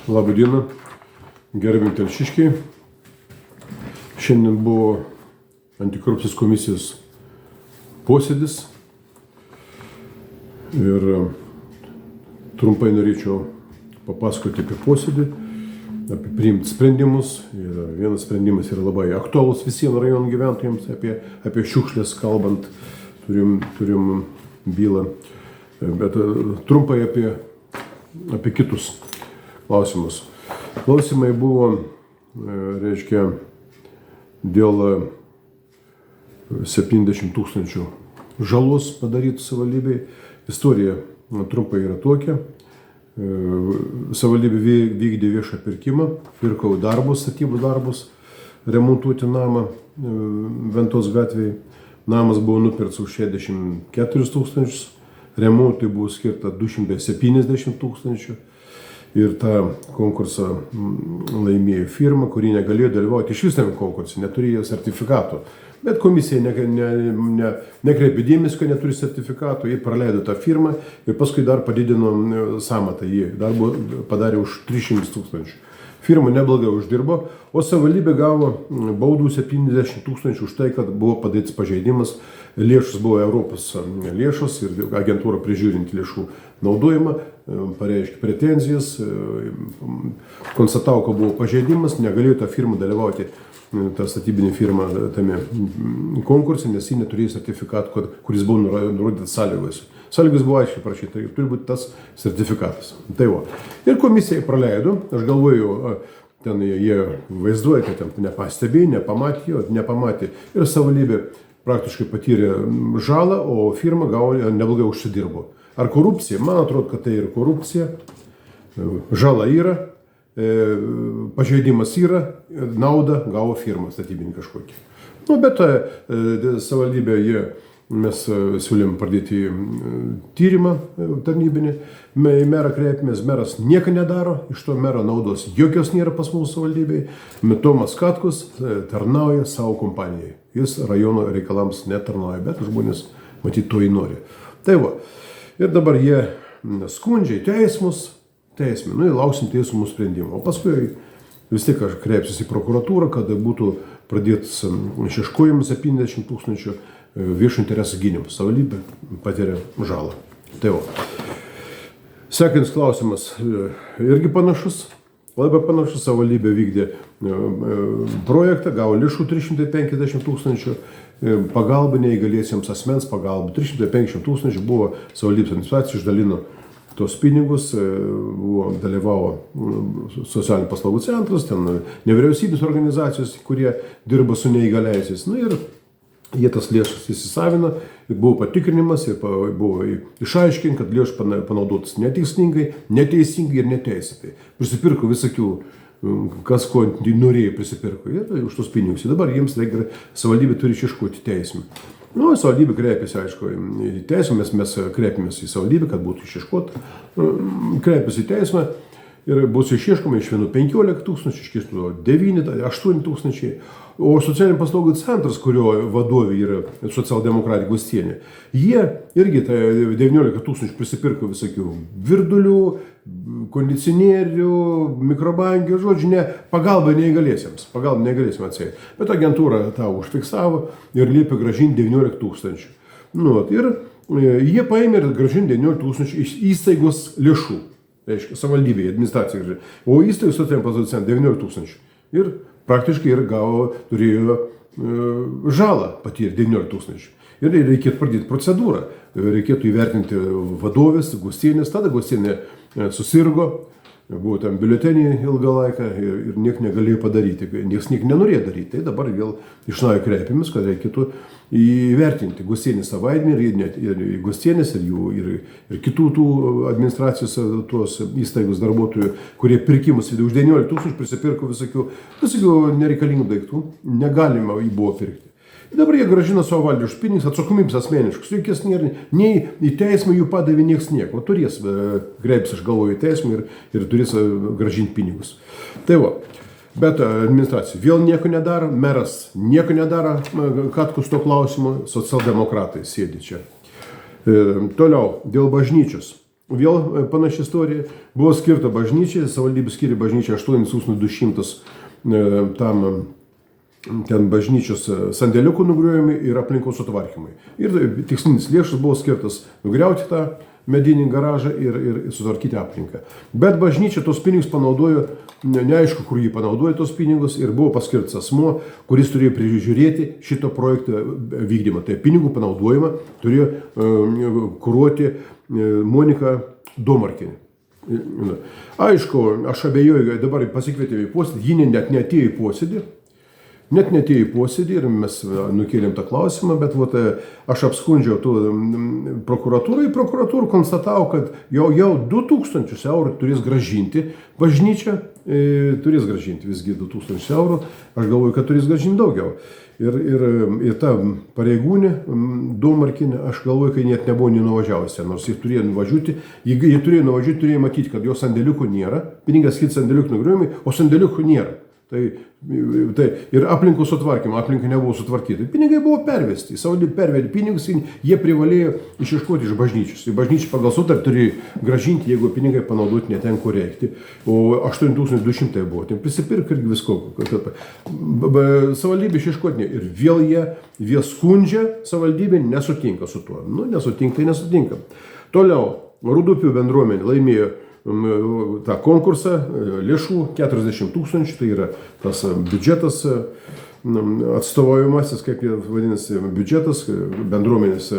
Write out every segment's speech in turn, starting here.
Labą dieną, gerbiami telšiškiai. Šiandien buvo antikorupcijos komisijos posėdis ir trumpai norėčiau papasakoti apie posėdį, apie priimti sprendimus. Ir vienas sprendimas yra labai aktualus visiems rajonų gyventojams, apie šiukšlės kalbant, turim bylą, bet trumpai apie kitus klausimus. Klausimai buvo, dėl 70 000 žalos padarytų savivaldybei. Istorija trumpai yra tokia. Savivaldybė vykdė viešą pirkimą, pirkau statybų darbus, remontuoti namą Ventos gatvėje. Namas buvo nupirktas už 64 000, remontui buvo skirta 270 000. Ir tą konkursą laimėjo firma, kuri negalėjo dalyvauti iš vis tame konkurse, neturėjo sertifikato. Bet komisija nekreipė dėmesio, kad neturi sertifikato, jie praleido tą firmą ir paskui dar padidino sąmatą, jie dar padarė už 300 000. Firma neblogai uždirbo, o savivaldybė gavo baudų 70 000 už tai, kad buvo padarytas pažeidimas. Lėšos buvo Europos lėšos ir agentūra prižiūrinti lėšų naudojimą, pareiškė pretenzijas, konstatavo, kad buvo pažeidimas, negalėjo ta firma dalyvauti, ta statybinė firma tame konkurse, nes ji neturėjo sertifikato, kuris buvo nurodytas sąlygose. Sąlygos buvo aiškiai parašyta, turi būti tas sertifikatas. Tai va. Ir komisija praleido, aš galvoju, ten jie vaizduoja, kad ten nepastebėjo, nepamatė. Ir savivaldybė praktiškai patyrė žalą, o firma neblogai užsidirbo. Ar korupcija? Man atrodo, kad tai yra korupcija. Žala yra, pažeidimas yra, naudą gavo firma statybinė kažkokia. Bet savivaldybė mes siūlėm pradėti tyrimą tarnybinį, į merą kreipėmės, meras nieko nedaro, iš to mero naudos jokios nėra pas mūsų savivaldybėje. Tomas Katkus tarnauja savo kompanijai, jis rajono reikalams netarnauja, bet žmonės matyt to įnori. Tai va, ir dabar jie skundžia į teismus, ir lauksim teismų sprendimo. O paskui vis tiek aš kreipsiuosi į prokuratūrą, kad būtų pradėtas išieškojimas 70 000 viešo interesų gynimas. Savivaldybė patiria žalą. Tai va. Sekantis klausimas irgi panašus. Labai panašus. Savivaldybė vykdė projektą, gavo lėšų 350 000, pagalba neįgaliesiems asmens pagalba 350 000 buvo savivaldybės administracija, išdalino tos pinigus, dalyvavo socialinių paslaugų centras, ten nevyriausybės organizacijos, kurie dirba su neįgaliaisiais. Ir jie tas lėšas įsisavino, buvo patikrinimas ir buvo išaiškinti, kad lėšas panaudotas neteisingai ir neteisėtai. Prisipirko visokių, kas ko norėjo prisipirko, ir už tos pinigus. Ir dabar jiems reikia, savivaldybė turi išieškoti teismą. Savivaldybė kreipėsi, aišku, į teismą, mes kreipėmės į savivaldybę, kad būtų išieškota. Kreipėsi į teismą ir bus išieškoma iš vienų 15 000, iš kitų 9, 8 000. O socialinių paslaugų centras, kurio vadovė yra socialdemokratė Gustienė, jie irgi 19 000 prisipirko visokių virdulių, kondicionierių, mikrobangių, pagalba neįgaliesiems atseit. Bet agentūra tą užfiksavo ir liepė grąžinti 19 000. Ir jie paėmė ir grąžinti 19 000 iš įstaigos lėšų, reiškia, savivaldybėje, administracijai, o įstaigos socialinių paslaugų centras 19 000. Ir praktiškai ir turėjo žalą patyrė 19 000. Ir reikėtų pradėti procedūrą, reikėtų įvertinti vadovės, Gustienės, tada Gustienė susirgo, buvo tam biuletenį ilgą laiką ir niek negalėjo padaryti, nieks nenorėjo daryti. Tai dabar vėl iš naujo kreipėmės, kad reikėtų įvertinti Gustienės savaitmenį ir Gustienės ir kitų tų administracijos tuos įstaigos darbuotojų, kurie pirkimus už 19 000 prisipirko visokių nereikalingų daiktų, negalima jį buvo pirkti. Dabar jie grąžina savo valdžią už pinigus, atsakomybės asmeniškus, jokies nėra, nei į teismą jų padavė nieks nieko. Turės kreiptis, aš galvoju, į teismą ir turės grąžinti pinigus. Tai va, bet administracija vėl nieko nedaro, meras nieko nedaro, Katkus to klausimo, socialdemokratai sėdi čia. Toliau, dėl bažnyčios. vėl panaši istorija. Buvo skirta bažnyčiai, savivaldybė skiria bažnyčiai 8200 tam ten bažnyčios sandėliukų nugriovimai ir aplinkos sutvarkymai. Ir tikslinis lėšas buvo skirtas nugriauti tą medinį garažą ir sutvarkyti aplinką. Bet bažnyčia tos pinigus panaudojo, neaišku, kur jį panaudojo tos pinigus, ir buvo paskirtas asmuo, kuris turėjo prižiūrėti šito projekto vykdymą. Tai pinigų panaudojimą turėjo kuruoti Monika Domarkienė. Aišku, aš abejoju, dabar pasikvietėme į posėdį, ji net neatėjo į posėdį. Net netėjo į posėdį ir mes nukėlėm tą klausimą, bet aš apskundžiau prokuratūrą, prokuratūra konstatavo, kad jau 2000 eurų turės gražinti bažnyčia, turės gražinti visgi 2000 eurų, aš galvoju, kad turės gražinti daugiau. Ir ta pareigūnė Domarkienė, aš galvoju, kad net nebuvo nenuvažiavusi, nors jie turėjo nuvažiuoti, jie turėjo nuvažiuoti, turėjo matyti, kad jo sandėliukų nėra, pinigas skirtas sandėliukų nugriovimui, o sandėliukų nėra. Tai ir aplinkos sutvarkymo, aplinka nebuvo sutvarkyta. Pinigai buvo pervesti, savivaldybė pervedė pinigus, jie privalėjo išieškoti iš bažnyčios. Ir bažnyčia pagal sutartį turėjo gražinti, jeigu pinigai panaudoti ne ten, kur reikti. O 8200 buvo, ten prisipirk irgi visko. Savivaldybė išieškoti ir vėl jie skundžia, savivaldybė nesutinka su tuo. Nesutinka, tai nesutinka. Toliau, Rūdupių bendruomenė laimėjo tą konkursą, lėšų 40 000, tai yra tas biudžetas atstovaujamasis, kaip jie vadinasi, biudžetas, bendruomenės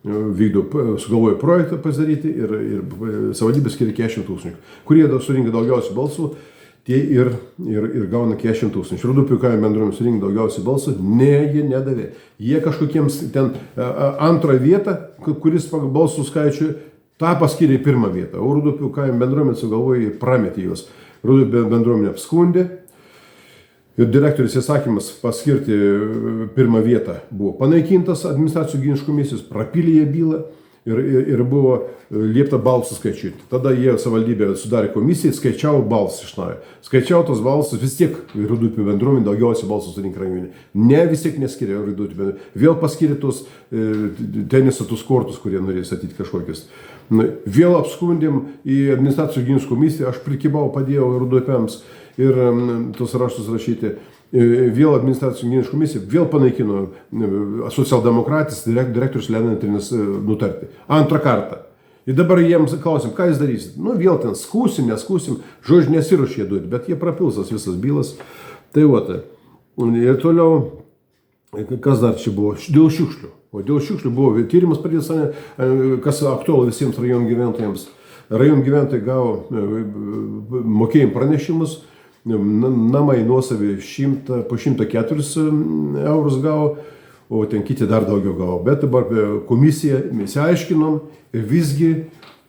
sugalvojo projektą pasidaryti ir savivaldybė skiria 40 000, kurie surinka daugiausiai balsų, tie ir gauna 40 000. Rūdupių kaimo bendruomenė surinka daugiausiai balsų, jie nedavė. Jie kažkokiems ten antrą vietą, kuris pagal balsų skaičių, tą paskyrė į pirmą vietą, o Rūdupių kaimo bendruomenė sugalvojo ir prametė juos. Rūdupių bendruomenė apskundė ir direktorius įsakymas paskirti pirmą vietą buvo panaikintas administracijų ginčų komisijos, prapylė bylą ir buvo liepta balsus skaičiuoti. Tada jie savivaldybė sudarė komisiją, skaičiavo balsus iš naujo. Skaičiavo tos balsus, vis tiek Rūdupių bendruomenė daugiausiai balsus surinko rajone. Ne, vis tiek neskyrė Rūdupių bendruomenė. Vėl paskyrė tos teniso kortus, kurie norėjo statyti kažkokius. Vėl apskundėm į administracijų ginčų komisiją, aš prikibau, padėjau Rūdupiams ir tos raštus rašyti. Vėl administracijų ginčų komisija vėl panaikino socialdemokratis direktorius Lenantrinas nutartį. Antrą kartą. Ir dabar jiems klausim, ką jūs darysit? Vėl ten skūsim, neskūsim, žodžiu nesiruošė duoti, bet jie prapilsas visas bylas. Tai ir toliau, kas dar čia buvo? Dėl šiukšlių. O dėl šiukšlių buvo tyrimas pradėtas, kas aktualu visiems rajonų gyventojams. Rajonų gyventojai gavo mokėjimų pranešimus, namai nuosavi po 104 eurus gavo, o ten kiti dar daugiau gavo. Bet dabar komisija, mes aiškinom ir visgi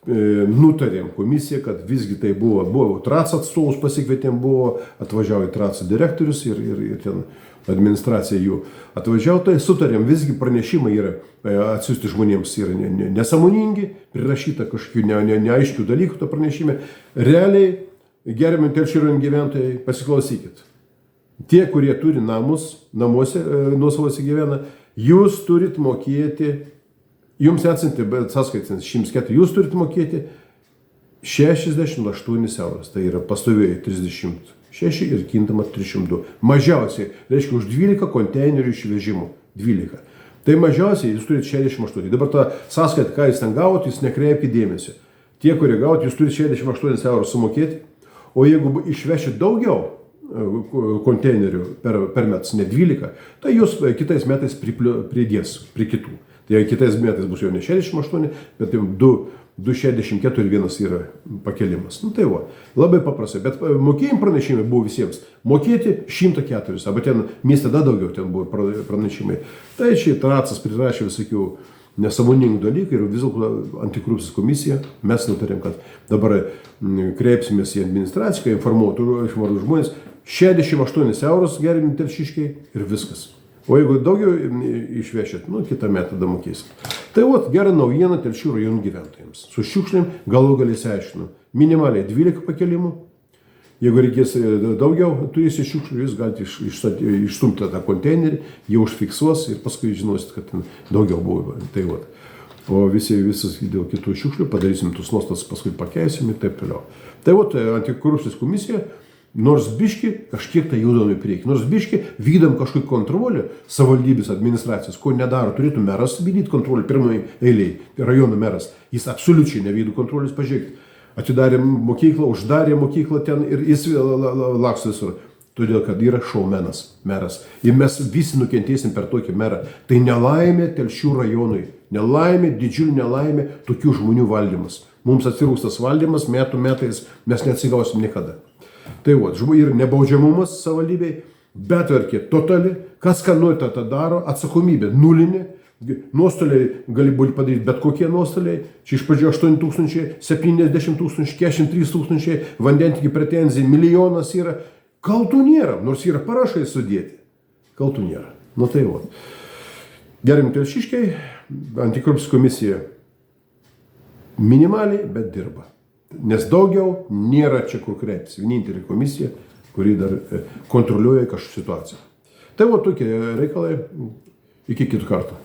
nutarėm komisiją, kad visgi tai buvo TRAC atstovus pasikvietėm, atvažiavo TRAC direktorius ir ten administracija jų atvažiavo, tai sutarėm, visgi pranešimai yra atsiųsti žmonėms yra nesąmoningi, prirašyta kažkokių neaiškių dalykų to pranešime. Realiai, gerbiami Telšių rajono gyventojai, pasiklausykit. Tie, kurie turi namuose, nuosavose gyvena, jūs turit mokėti, jums atsinti sąskaitas 104, jūs turit mokėti 68 eurus. Tai yra pastoviai 36 ir kintama 302. Mažiausiai, reiškia, už 12 konteinerių išvežimų. 12. Tai mažiausiai jūs turite 68. Dabar tą sąskaitą, ką jūs ten gavot, jūs nekreipkite dėmesio. Tie, kurie gavot, jūs turite 68 eurus sumokėti. O jeigu išvešit daugiau konteinerių per metus, ne 12, tai jūs kitais metais pridės prie kitų. Tai kitais metais bus jau ne 68, bet jau 264 ir vienas yra pakelimas. Tai labai paprastai. Bet mokėjimų pranešimai buvo visiems. Mokėti 104, arba ten mieste dar daugiau ten buvo pranešimai. Tai čia TRACas prirašė visokių nesąmoningų dalykų ir vis dėlto antikorupcijos komisija, mes nutarėm, kad dabar kreipsimės į administraciją, kai informuotų žmonės, 68 eurus gerbiami telšiškiai ir viskas. O jeigu daugiau išvešit, kitą metą tada mokėsim. Tai gera naujiena Telšių rajonų gyventojams. Su šiukšlėm galų gale išsiaiškinu. Minimaliai 12 pakelimų. Jeigu reikės daugiau, turėsi šiukšlių, jūs galite išstumti tą konteinerį, jie užfiksuos ir paskui žinosit, kad ten daugiau buvo. Tai o visas dėl kitų šiukšlių padarysim tus nuostatas, paskui pakeisim ir taip toliau. Tai antikorupcijos komisija, nors biški kažkiek tai judam į priekį, nors biški vykdom kažkokį kontrolę savivaldybės administracijos, ko nedaro, turėtų meras vykdyti kontrolę pirmai eiliai, rajono meras, jis absoliučiai nevykdo kontrolės, pažiūrėkit, atidarė mokyklą, uždarė mokyklą ten ir jis laksto visur. Todėl, kad yra šaumenas, meras. Ir mes visi nukentėsim per tokį merą. Tai nelaimė Telšių rajonui. Nelaimė, didžiulė nelaimė tokių žmonių valdymas. Mums atsirūstas valdymas metais, mes neatsigausim niekada. Tai ir nebaudžiamumas savivaldybei, betvarkė totali, kas ką nori tą daro, atsakomybė nulinė, nuostoliai gali būti padaryti bet kokie nuostoliai, čia iš pradžio 8 000, 70 000, 43 000, vandentikių pretenzijai, milijonas yra. Kaltų nėra, nors yra parašai sudėti. Kaltų nėra. Nu tai va. Gerbiami telšiškiai, antikorupcijos komisija minimaliai, bet dirba. Nes daugiau nėra čia kur kreiptis. Vienintelė komisija, kuri dar kontroliuoja kažkokią situaciją. Tai va tokie reikalai. Iki kitų kartų.